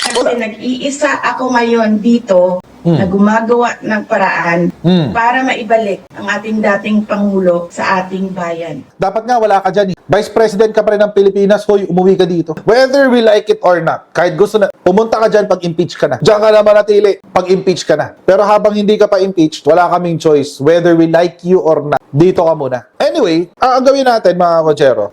Kasi nag-iisa ako ngayon dito na gumagawa ng paraan para maibalik ang ating dating Pangulo sa ating bayan. Dapat nga wala ka dyan. Vice President ka pa rin ng Pilipinas, hoy, umuwi ka dito. Whether we like it or not, kahit gusto na, pumunta ka dyan pag impeach ka na. Diyan ka na manatili pag impeach ka na. Pero habang hindi ka pa impeached, wala kaming choice. Whether we like you or not, dito ka muna. Anyway, ang gawin natin mga kotsero,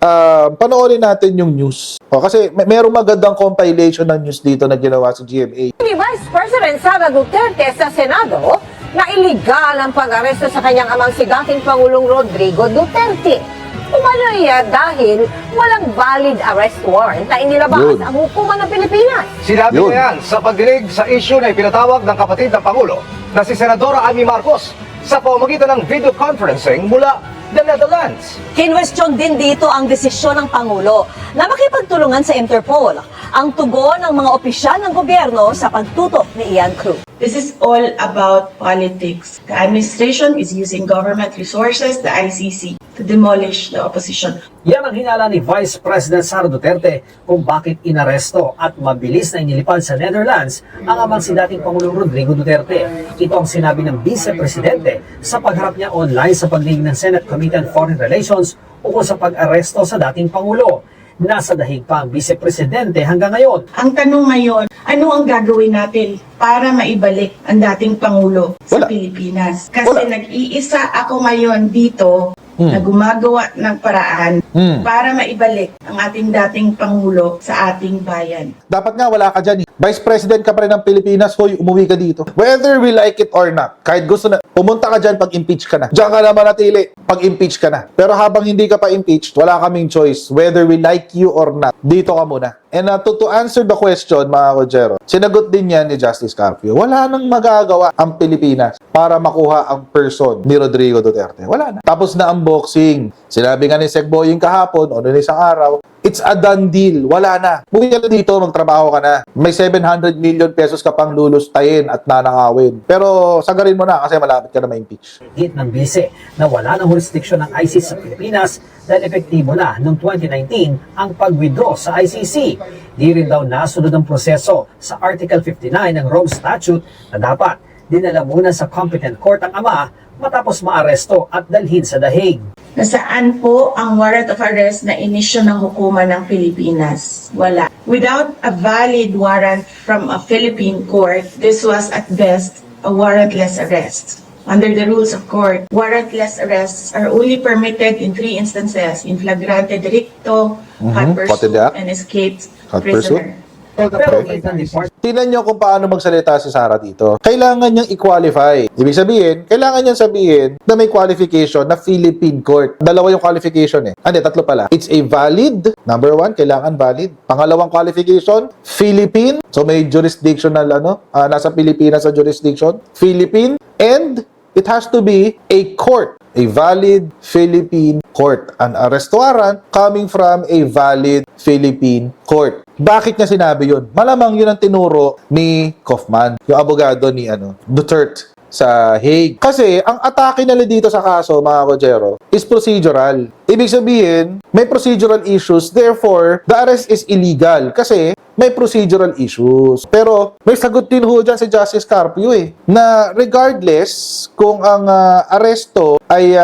panoorin natin yung news. Kasi merong magandang compilation ng news dito na ginawa sa GMA. Ni Vice President Sara Duterte sa Senado na iligal ang pag-aresto sa kanyang amang si dating Pangulong Rodrigo Duterte. Umano'y dahil walang valid arrest warrant na inilabas ang hukuman ng Pilipinas. Sinabi niya yan sa pagdinig sa issue na ipinatawag ng kapatid ng Pangulo na si Senadora Amy Marcos sa pamamagitan ng video conferencing mula the Netherlands. Kinwestiyon din dito ang desisyon ng Pangulo na makipagtulungan sa Interpol, ang tugon ng mga opisyal ng gobyerno sa pagtutok ni Ian Cruz. This is all about politics. The administration is using government resources, the ICC, to demolish the opposition. Yan ang hinala ni Vice President Sara Duterte kung bakit inaresto at mabilis na inilipad sa Netherlands ang amang si dating Pangulong Rodrigo Duterte. Ito ang sinabi ng Vice Presidente sa pagharap niya online sa pagdinig ng Senate Committee on Foreign Relations ukol sa pag-aresto sa dating Pangulo. Nasa dahig pa ang Vice Presidente hanggang ngayon. Ang tanong ngayon, ano ang gagawin natin para maibalik ang dating Pangulo sa Pilipinas? Kasi nag-iisa ako ngayon dito na gumagawa ng paraan para maibalik ang ating dating Pangulo sa ating bayan. Dapat nga wala ka dyan. Vice President ka pa rin ng Pilipinas, hoy, umuwi ka dito. Whether we like it or not, kahit gusto na, pumunta ka dyan pag impeach ka na. Diyan ka na manatili pag impeach ka na. Pero habang hindi ka pa impeached, wala kaming choice. Whether we like you or not, dito ka muna. And to answer the question, mga kotsero, sinagot din yan ni Justice Carpio. Wala nang magagawa ang Pilipinas para makuha ang person ni Rodrigo Duterte. Wala na. Tapos na unboxing. Sinabi nga ni Sec Boying kahapon o noon isang araw, it's a done deal. Wala na. Buwi ka na dito, magtrabaho ka na. May 700 million pesos ka pang lulustayin at nanakawin. Pero sagarin mo na kasi malapit ka na ma-impeach. Hit ng bise na wala ng jurisdiction ng ICC sa Pilipinas dahil epektibo na noong 2019 ang pag-withdraw sa ICC. Di rin daw nasunod ang proseso sa Article 59 ng Rome Statute na dapat dinala muna sa competent court ang ama matapos maaresto at dalhin sa dahig. Nasaan po ang warrant of arrest na inisyo ng hukuman ng Pilipinas? Wala. Without a valid warrant from a Philippine court, this was at best a warrantless arrest. Under the rules of court, warrantless arrests are only permitted in 3 instances: in flagrante delicto, hot pursuit, and escaped prisoner. Pero kita ni Part Tingnan nyo kung paano magsalita si Sara dito. Kailangan niyang i-qualify. Ibig sabihin, kailangan niyang sabihin na may qualification na Philippine court. Dalawa yung qualification eh. Hindi, tatlo pala. It's a valid. Number 1, kailangan valid. Pangalawang qualification, Philippine. So may jurisdictional nasa Pilipinas sa jurisdiction. Philippine. And it has to be a court. A valid Philippine court. An arrest warrant coming from a valid Philippine court. Bakit niya sinabi yun? Malamang yun ang tinuro ni Kaufman, yung abogado ni Duterte sa Hague. Kasi ang atake nila dito sa kaso, mga kotsero, is procedural. Ibig sabihin, may procedural issues, therefore, the arrest is illegal. Kasi may procedural issues. Pero may sagot din ho dyan si Justice Carpio na regardless kung ang aresto ay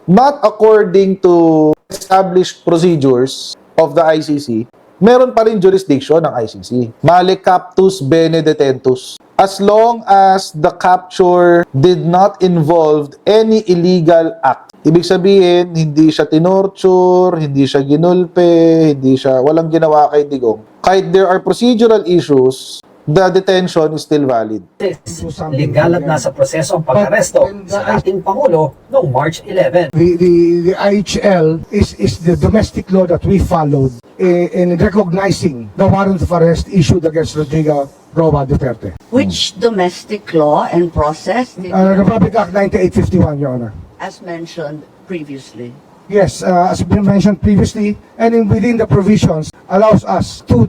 not according to established procedures of the ICC, meron pa rin jurisdiction ng ICC. Male captus bene detentus. As long as the capture did not involve any illegal act. Ibig sabihin, hindi siya tinorture, hindi siya ginulpe, walang ginawa kay Digong. Kahit there are procedural issues, the detention is still valid. legal at nasa proseso ang pag-aresto sa ating Pangulo noong March 11. The IHL is the domestic law that we followed in recognizing the warrant of arrest issued against Rodrigo Roa Duterte. Which domestic law and process did Republic Act 9851, Your Honor. as mentioned previously? Yes, as been mentioned previously, and within the provisions allows us to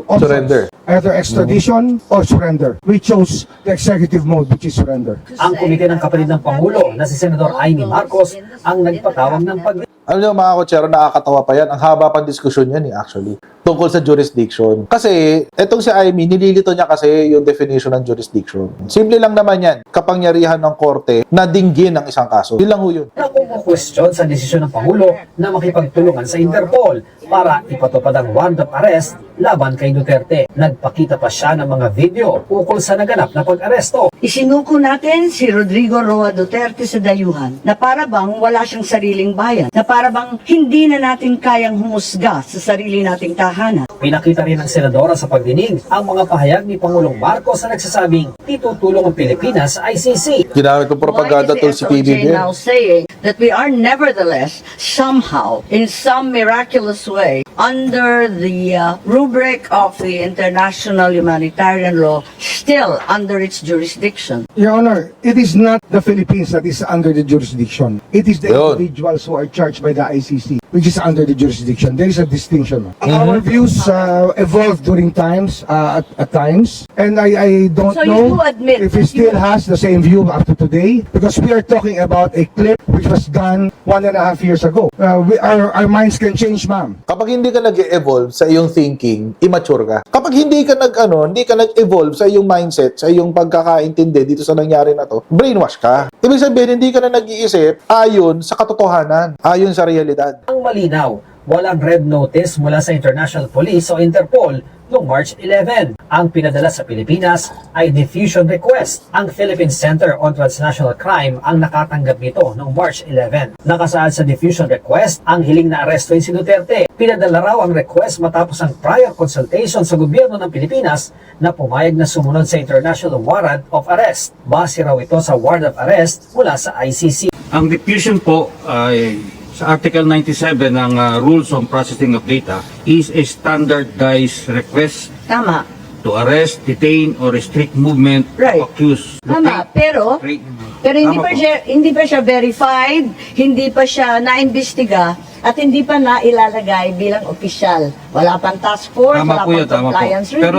options, Surrender. either extradition or surrender. We chose the executive mode, which is surrender. Ang komite ng kapatid ng Pangulo na si Senador Amy Marcos ang nagpatawag ng Alam niyo mga kotsero, nakakatawa pa yan. Ang haba pang diskusyon yan actually. tungkol sa jurisdiction. Kasi, etong si Amy, nililito niya kasi yung definition ng jurisdiction. Simple lang naman yan. Kapangyarihan ng korte na dinggin ang isang kaso. Yun lang ho yun. na kumukwestiyon sa desisyon ng Pangulo na makipagtulungan sa Interpol para ipatupad ang warrant of arrest laban kay Duterte. Nagpakita pa siya ng mga video ukol sa naganap na pag-aresto. Isinuko natin si Rodrigo Roa Duterte sa dayuhan na para bang wala siyang sariling bayan, na para bang hindi na natin kayang humusga sa sarili nating tahanan. Pinakita rin ng senadora sa pagdinig ang mga pahayag ni Pangulong Marcos na nagsasabing itutulong ang Pilipinas sa ICC. Ginamit ng propaganda Why tol is si the SOJ PBB. now saying that we are nevertheless somehow, in some miraculous way, under the rubric of the international humanitarian law, still under its jurisdiction? Your Honor, it is not the Philippines that is under the jurisdiction. It is the Yun. individuals who are charged by the ICC, which is under the jurisdiction. There is a distinction. Our views evolve during times, at times, and I don't So you know do admit if he that still has the same view up to today, because we are talking about a clip which was done 1.5 years ago. Our minds can change, ma'am. Kapag hindi ka nag-evolve sa iyong thinking, immature ka. Kapag hindi ka hindi ka nag-evolve sa iyong mindset, sa iyong pagkakaintindi dito sa nangyari na to, brainwash ka. Ibig sabihin, hindi ka na nag-iisip ayon sa katotohanan, ayon sa realidad. Ang malinaw, walang red notice mula sa International Police o Interpol noong March 11. Ang pinadala sa Pilipinas ay diffusion request. Ang Philippine Center on Transnational Crime ang nakatanggap nito noong March 11. Nakasaad sa diffusion request ang hiling na arestuin si Duterte. Pinadala raw ang request matapos ang prior consultation sa gobyerno ng Pilipinas na pumayag na sumunod sa International Warrant of Arrest. Base raw ito sa warrant of arrest mula sa ICC. Ang diffusion po ay sa Article 97 ng Rules on Processing of Data is a standardized request Tama. to arrest, detain, or restrict movement Right. of accused. Tama, pero hindi Tama pa po. hindi pa siya verified, hindi pa siya naimbestiga at hindi pa nailalagay bilang opisyal. Wala pang task force, Tama wala po pang yun, tama po. compliance review. Pero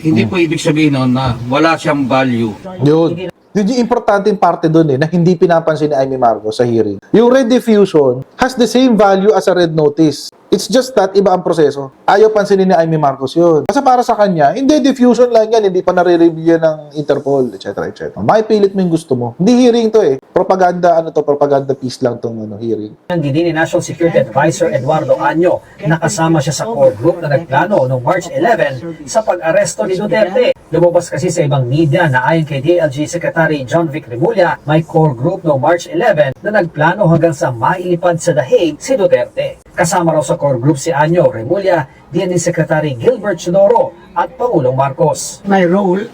hindi po ibig sabihin nun na wala siyang value. Yun. Yun yung importanteng parte doon na hindi pinapansin ni Amy Marcos sa hearing. Yung red diffusion has the same value as a red notice. It's just that iba ang proseso. Ayaw pansinin ni Amy Marcos yun. Kasi para sa kanya, hindi diffusion lang yan, hindi pa nare-review yan ng Interpol, etc. etc. Maipilit mo yung gusto mo. Hindi hearing to Propaganda, propaganda piece lang tong hearing. Ang gini ni National Security Advisor Eduardo Año, nakasama siya sa core group na nagplano noong March 11 sa pag-aresto ni Duterte. Lumabas kasi sa ibang media na ayon kay DLG Secretary John Vic Remulla, may core group noong March 11 na nagplano hanggang sa mailipad sa The Hague si Duterte. Kasama raw sa core group si Año, Remulla, DND Secretary Gilbert Chodoro at Pangulong Marcos. My role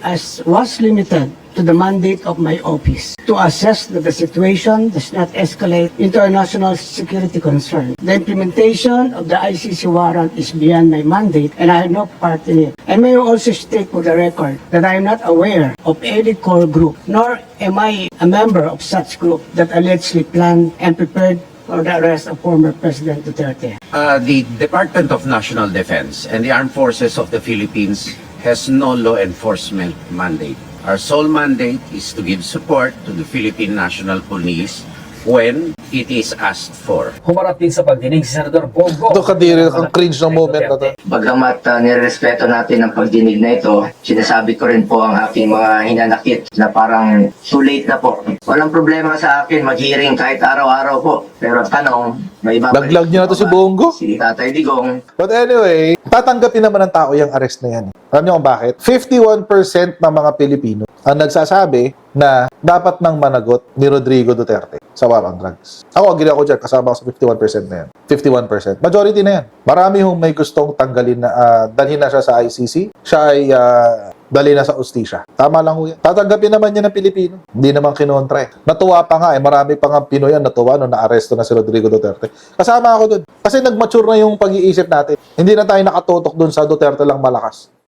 was limited to the mandate of my office to assess that the situation does not escalate into a national security concern. The implementation of the ICC warrant is beyond my mandate and I have no part in it. I may also state for the record that I am not aware of any core group, nor am I a member of such group that allegedly planned and prepared for the arrest of former President Duterte. The Department of National Defense and the Armed Forces of the Philippines has no law enforcement mandate. Our sole mandate is to give support to the Philippine National Police when it is asked for. Humarap din sa pagdinig si Senador Bongo. Ito kadiri, ang cringe ng moment na to. Bagamat nirespeto natin ang pagdinig na ito, sinasabi ko rin po ang aking mga hinanakit na parang too late na po. Walang problema sa akin, mag-hearing kahit araw-araw po. Pero tanong, may babalik. Laglag niyo na to si Bongo. Si Tatay Digong. But anyway, tatanggapin naman ng tao yung arrest na yan. Alam niyo kung bakit? 51% ng mga Pilipino ang nagsasabi na dapat nang managot ni Rodrigo Duterte sa war on drugs. Ako, agree ako dyan. Kasama ako sa 51% na yan. 51%. Majority na yan. Marami hong may gustong tanggalin na, dalhin na siya sa ICC. Siya ay dalhin na sa ustisya. Tama lang ho yan. Tatanggapin naman yan ng Pilipino. Hindi naman kinontra Natuwa pa nga marami pa nga Pinoy yan natuwa nung naaresto na si Rodrigo Duterte. Kasama ako dun. Kasi nag-mature na yung pag-iisip natin. Hindi na tayo nakatutok dun sa Duterte lang malakas.